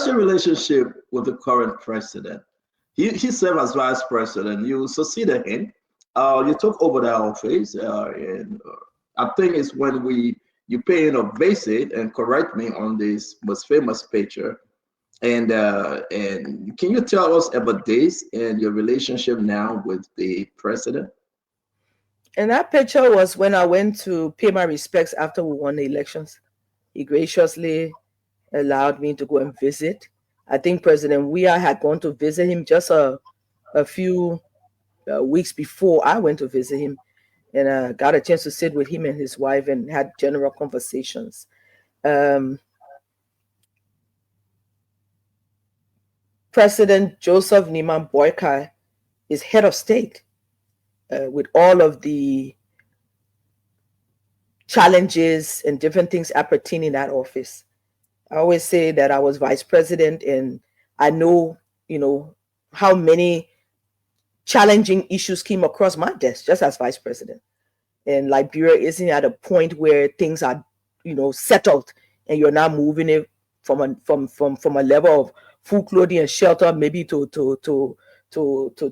How's your relationship with the current president? He served as vice president. You succeeded him. You took over the office, and I think it's when you pay in a visit and correct me on this most famous picture. And can you tell us about this and your relationship now with the president? And that picture was when I went to pay my respects after we won the elections. He graciously allowed me to go and visit. I think President Weah had gone to visit him just a few weeks before I went to visit him, and got a chance to sit with him and his wife and had general conversations. Um, President Joseph Neiman Boakai is head of state, with all of the challenges and different things appertaining that office. I always say that I was vice president, and I know, how many challenging issues came across my desk just as vice president. And Liberia isn't at a point where things are, settled, and you're now moving it from a level of food, clothing, and shelter, maybe to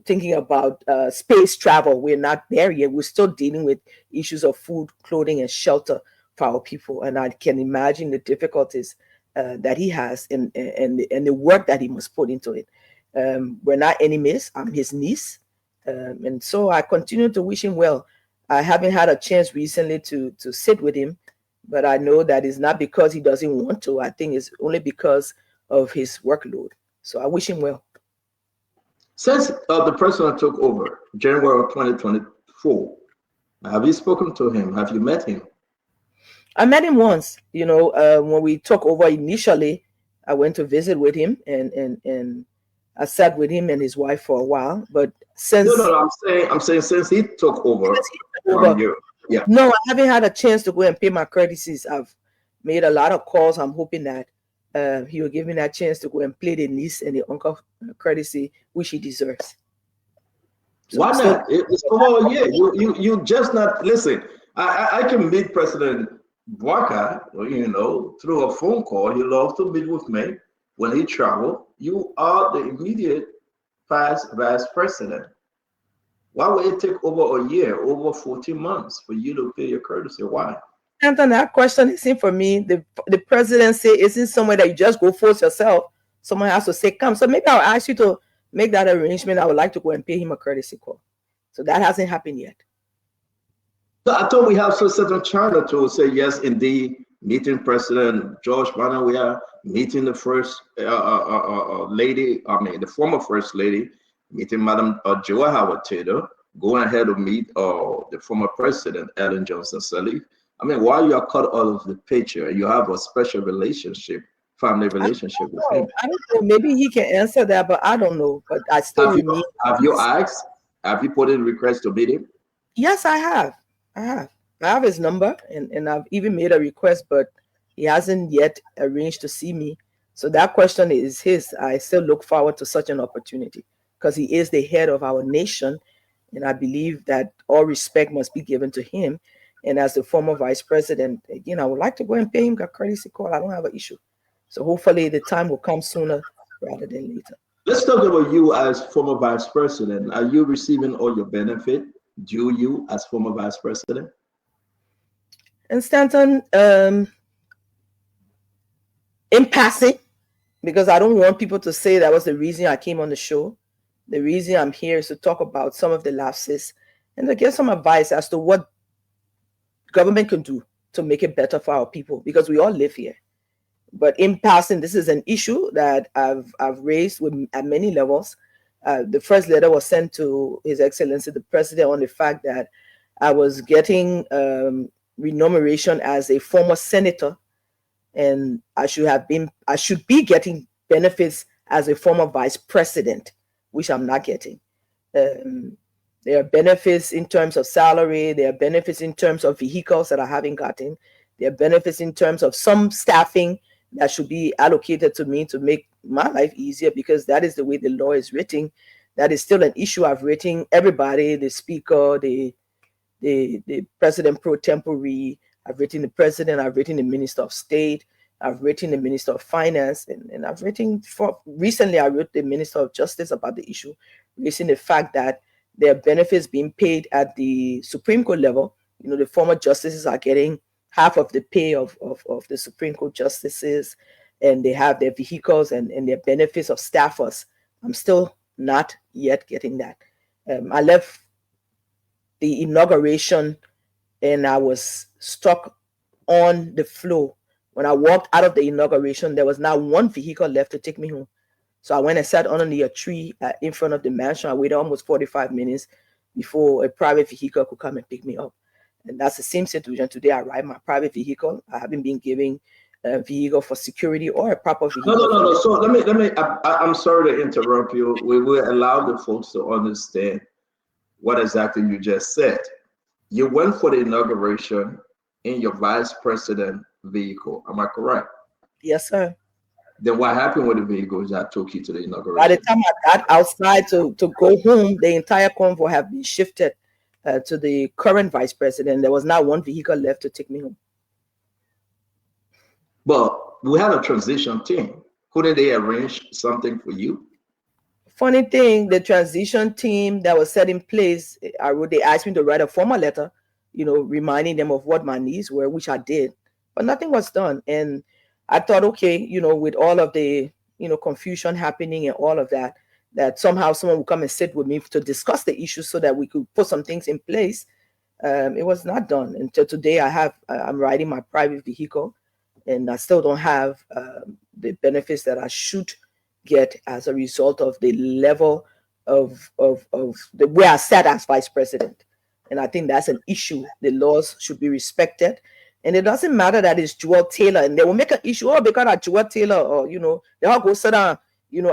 thinking about space travel. We're not there yet. We're still dealing with issues of food, clothing, and shelter for our people. And I can imagine the difficulties that he has, and the work that he must put into it. We're not enemies. I'm his niece. And so I continue to wish him well. I haven't had a chance recently to sit with him, but I know that it's not because he doesn't want to. I think it's only because of his workload. So I wish him well. Since the president took over January of 2024, have you spoken to him? Have you met him? I met him once. When we took over initially, I went to visit with him, and I sat with him and his wife for a while. But since no, I'm saying since he took over from you, yeah. No, I haven't had a chance to go and pay my courtesies. I've made a lot of calls. I'm hoping that he will give me that chance to go and play the niece and the uncle courtesy, which he deserves. So why not? It's over a year. You just not listen. I can meet President Boakai, through a phone call. He loves to meet with me when he travel. You are the immediate past vice president. Why would it take over a year, over 14 months for you to pay your courtesy? Why? Anton, that question isn't for me. The presidency isn't somewhere that you just go force yourself. Someone has to say, come. So maybe I'll ask you to make that arrangement. I would like to go and pay him a courtesy call. So that hasn't happened yet. So I thought we have some certain charter to say, yes, indeed, meeting President George Bana, we are meeting the first lady, the former first lady, meeting Madam Joa Howard Taylor, going ahead to meet the former president, Ellen Johnson Sirleaf. Why you are cut out of the picture? You have a special relationship, family relationship with him. I don't know. Maybe he can answer that, but I don't know. But I still have you asked? Have you put in request to meet him? Yes, I have. I have his number, and I've even made a request, but he hasn't yet arranged to see me. So that question is his. I still look forward to such an opportunity because he is the head of our nation, and I believe that all respect must be given to him. And as the former vice president, again, I would like to go and pay him a courtesy call. I don't have an issue. So hopefully the time will come sooner rather than later. Let's talk about you as former vice president. Are you receiving all your benefit due you as former vice president? And Stanton, in passing, because I don't want people to say that was the reason I came on the show. The reason I'm here is to talk about some of the lapses and to give some advice as to what government can do to make it better for our people, because we all live here. But in passing, this is an issue that I've raised at many levels. The first letter was sent to His Excellency the President on the fact that I was getting remuneration as a former senator, and I should be getting benefits as a former vice president, which I'm not getting. There are benefits in terms of salary. There are benefits in terms of vehicles that I haven't gotten. There are benefits in terms of some staffing that should be allocated to me to make my life easier, because that is the way the law is written. That is still an issue. I've written everybody, the speaker, the president pro tempore. I've written the president. I've written the minister of state. I've written the Minister of Finance, and I've written recently I wrote the Minister of Justice about the issue, raising the fact that there are benefits being paid at the Supreme Court level. The former justices are getting half of the pay of the Supreme Court justices, and they have their vehicles and their benefits of staffers. I'm still not yet getting that. I left the inauguration and I was stuck on the floor. When I walked out of the inauguration, there was not one vehicle left to take me home. So I went and sat under a tree in front of the mansion. I waited almost 45 minutes before a private vehicle could come and pick me up. And that's the same situation today. I ride my private vehicle. I haven't been giving a vehicle for security or a proper vehicle. No. So let me. I'm sorry to interrupt you. We will allow the folks to understand what exactly you just said. You went for the inauguration in your vice president vehicle. Am I correct? Yes, sir. Then what happened with the vehicles that took you to the inauguration? By the time I got outside to go home, the entire convoy had been shifted to the current vice president. There was not one vehicle left to take me home. But we had a transition team. Couldn't they arrange something for you? Funny thing, the transition team that was set in place, they asked me to write a formal letter, reminding them of what my needs were, which I did, but nothing was done. And I thought, okay, with all of the, confusion happening and all of that, that somehow someone would come and sit with me to discuss the issues so that we could put some things in place. It was not done until today. I'm riding my private vehicle, and I still don't have the benefits that I should get as a result of the level of the where I sat as vice president. And I think that's an issue. The laws should be respected. And it doesn't matter that it's Joel Taylor, and they will make an issue, because of Joel Taylor, or they all go sit down,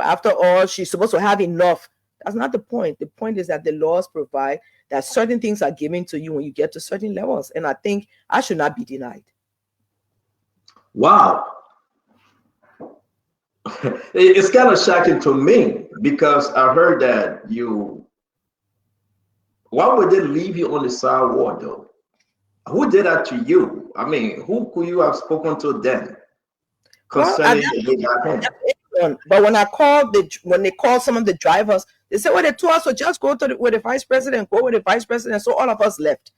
after all, she's supposed to have enough. That's not the point. The point is that the laws provide that certain things are given to you when you get to certain levels. And I think I should not be denied. Wow. It's kind of shocking to me, because I heard that why would they leave you on the sidewalk though? Who did that to you? I mean, who could you have spoken to then concerning But when they called some of the drivers, they said, well, they told us to just go with the vice president, go with the vice president. So all of us left.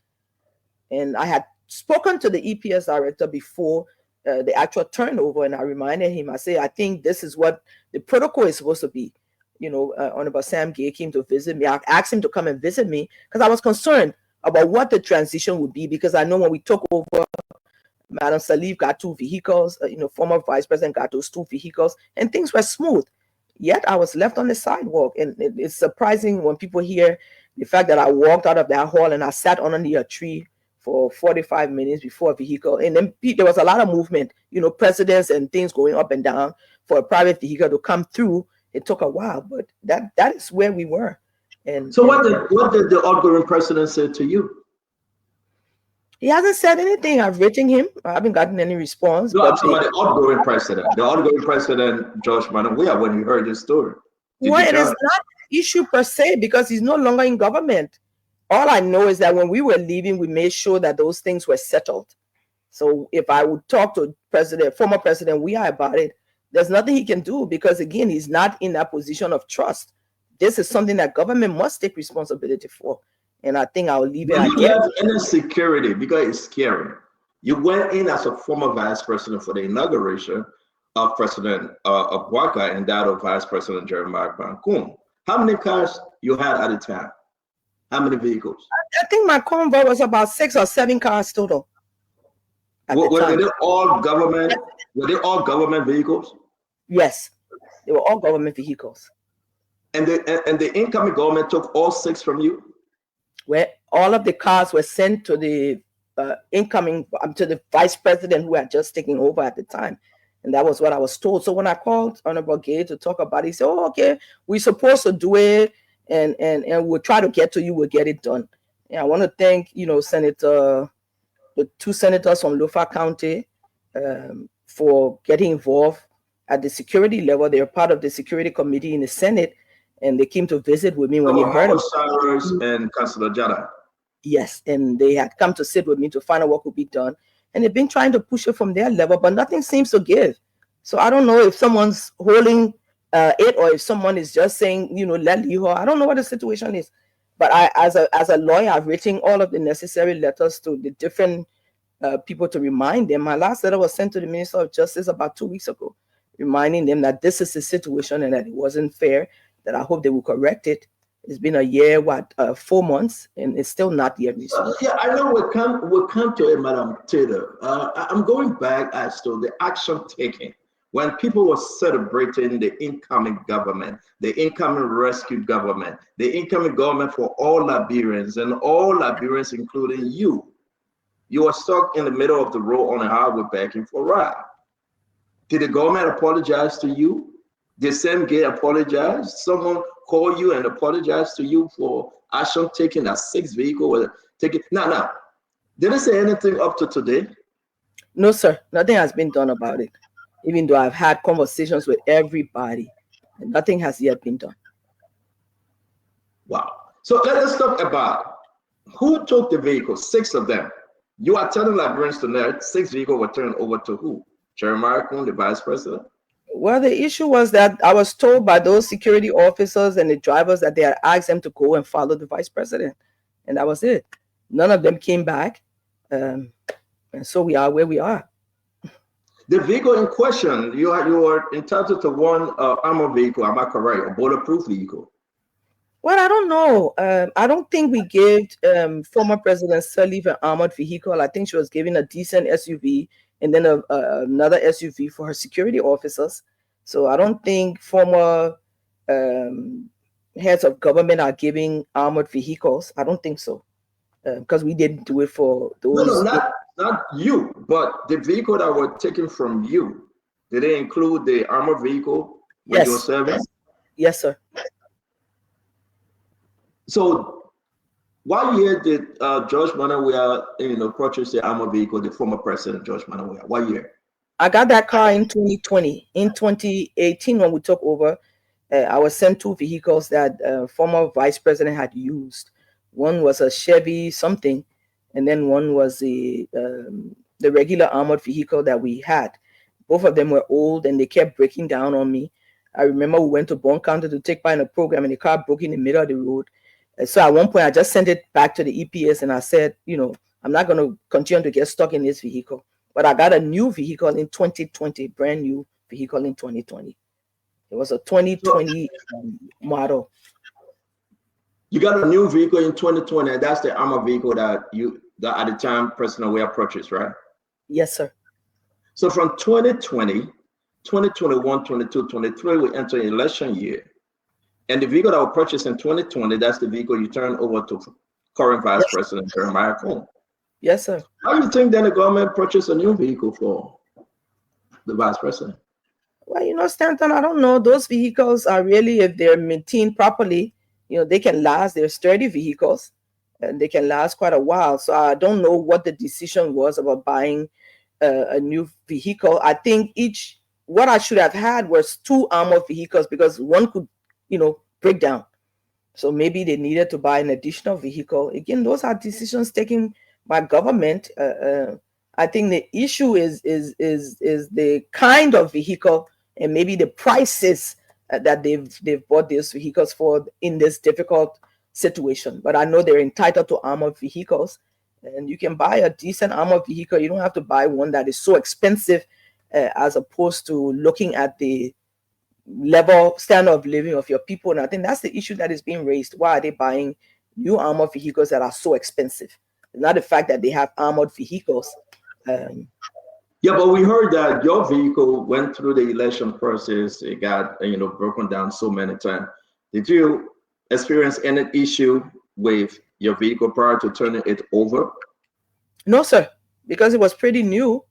And I had spoken to the EPS director before the actual turnover, and I reminded him, I say, I think this is what the protocol is supposed to be. Honorable Sam Gay came to visit me. I asked him to come and visit me because I was concerned about what the transition would be, because I know when we took over, Madam Salif got 2 vehicles, former vice president got those 2 vehicles, and things were smooth. Yet I was left on the sidewalk, and it's surprising when people hear the fact that I walked out of that hall and I sat under a tree for 45 minutes before a vehicle. And then there was a lot of movement, presidents and things going up and down. For a private vehicle to come through, it took a while, but that is where we were. And so what did the outgoing president say to you? He hasn't said anything. I've written him. I haven't gotten any response. No, I'm talking about the outgoing president, George Manawea, when you heard this story. Well, it is not an issue per se, because he's no longer in government. All I know is that when we were leaving, we made sure that those things were settled. So if I would talk to former President Weah about it, there's nothing he can do, because again, he's not in that position of trust. This is something that government must take responsibility for. And I think I'll leave it at that. You left any security because it's scary. You went in as a former vice president for the inauguration of President of Boakai and that of Vice President Jeremiah Bankum. How many cars you had at the time? How many vehicles? I think my convoy was about 6 or 7 cars total. Were they all government? Were they all government vehicles? Yes, they were all government vehicles. And the incoming government took all 6 from you? Where all of the cars were sent to the incoming, to the vice president who had just taken over at the time. And that was what I was told. So when I called Honorable Gay to talk about it, he said, oh, okay, we're supposed to do it, and we'll try to get to you, we'll get it done. And I want to thank, the 2 senators from Lofa County for getting involved at the security level. They're part of the security committee in the Senate, and they came to visit with me when they heard of Cyrus and Councilor Jada. Yes, and they had come to sit with me to find out what could be done. and they've been trying to push it from their level, but nothing seems to give. So I don't know if someone's holding it, or if someone is just saying, let Liho. I don't know what the situation is. But I, as a lawyer, I've written all of the necessary letters to the different people to remind them. My last letter was sent to the Minister of Justice about 2 weeks ago, reminding them that this is the situation and that it wasn't fair, that I hope they will correct it. It's been a year, 4 months, and it's still not yet resolved. Yeah, I know we'll come to it, Madam Taylor. I'm going back as to the action taken when people were celebrating the incoming government, the incoming rescue government, the incoming government for all Liberians, and all Liberians, including you. You are stuck in the middle of the road on a highway begging for a ride. Did the government apologize to you? Did Sam Gay apologize? Someone call you and apologize to you for action taken at 6 vehicles? No. Did they say anything up to today? No, sir. Nothing has been done about it. Even though I've had conversations with everybody, and nothing has yet been done. Wow. So let's talk about who took the vehicles, 6 of them. You are telling Liberians tonight 6 vehicles were turned over to who? Jeremiah Kuhn, the vice president? Well, the issue was that I was told by those security officers and the drivers that they had asked them to go and follow the vice president. And that was it. None of them came back. And so we are where we are. The vehicle in question, you are entitled to one armored vehicle, am I correct? A bulletproof vehicle. Well, I don't know. I don't think we gave former President Sirleaf an armored vehicle. I think she was given a decent SUV and then another SUV for her security officers. So I don't think former heads of government are giving armored vehicles. I don't think so, because we didn't do it for those. No, not you, but the vehicle that were taken from you. Did they include the armored vehicle for your service? Yes, sir. So, what year did George Manawea, purchase the armored vehicle? The former president George Manawea. What year? I got that car in 2020. In 2018, when we took over, I was sent 2 vehicles that former vice president had used. One was a Chevy something, and then one was the regular armored vehicle that we had. Both of them were old, and they kept breaking down on me. I remember we went to Bon County to take part in a program, and the car broke in the middle of the road. So at one point, I just sent it back to the EPS, and I said, I'm not going to continue to get stuck in this vehicle. But I got a new vehicle in 2020, brand new vehicle in 2020. It was a 2020 model. You got a new vehicle in 2020, and that's the armored vehicle that at the time President Weah purchased, right? Yes, sir. So from 2020, 2021, 22, 23, we enter an election year. And the vehicle that was purchased in 2020, that's the vehicle you turn over to current Vice President Jeremiah Kuhn. Yes, sir. How do you think then the government purchased a new vehicle for the Vice President? Well, Stanton, I don't know. Those vehicles are really, if they're maintained properly, they can last. They're sturdy vehicles, and they can last quite a while. So I don't know what the decision was about buying a new vehicle. I think what I should have had was 2 armored vehicles, because one could break down. So maybe they needed to buy an additional vehicle. Again, those are decisions taken by government. I think the issue is the kind of vehicle and maybe the prices that they've bought these vehicles for in this difficult situation. But I know they're entitled to armored vehicles, and you can buy a decent armored vehicle. You don't have to buy one that is so expensive, as opposed to looking at the level standard of living of your people. And I think that's the issue that is being raised. Why are they buying new armored vehicles that are so expensive? It's not the fact that they have armored vehicles. Yeah, but we heard that your vehicle went through the election process. It got broken down so many times. Did you experience any issue with your vehicle prior to turning it over? No, sir, because it was pretty new.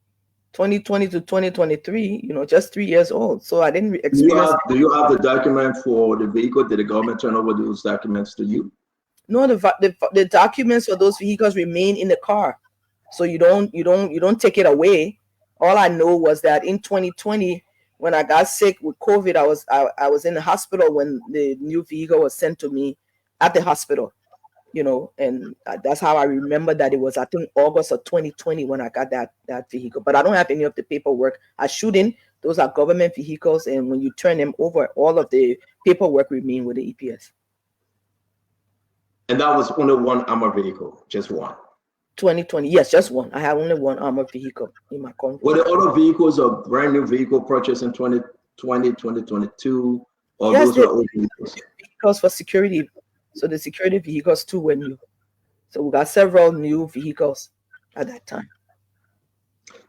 2020 to 2023, just 3 years old. So I didn't experience. Do you have the document for the vehicle? Did the government turn over those documents to you? No, the documents for those vehicles remain in the car, so you don't take it away. All I know was that in 2020, when I got sick with COVID, I was in the hospital when the new vehicle was sent to me at the hospital. you know, and that's how I remember that it was, I think, August of 2020 when I got that vehicle. But I don't have any of the paperwork. I shouldn't. Those are government vehicles, and when you turn them over, all of the paperwork remain with the EPS. And that was only one armored vehicle, just one. 2020, yes, just one. I have only one armored vehicle in my company. Were the other vehicles a brand new vehicle purchased in 2020, 2022, or Yes, those were old vehicles? Vehicles for security. So the security vehicles too were new. So we got several new vehicles at that time.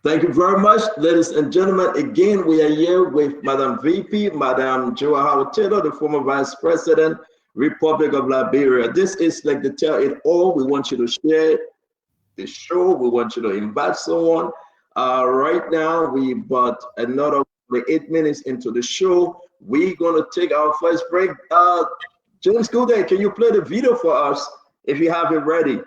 Thank you very much, ladies and gentlemen. Again, we are here with Madam VP, Madam Joa Howard Taylor, the former Vice President, Republic of Liberia. This is like the tell it all. We want you to share the show. We want you to invite someone. Right now, we about another 8 minutes into the show. We're gonna take our first break. James Goodday, can you play the video for us if you have it ready?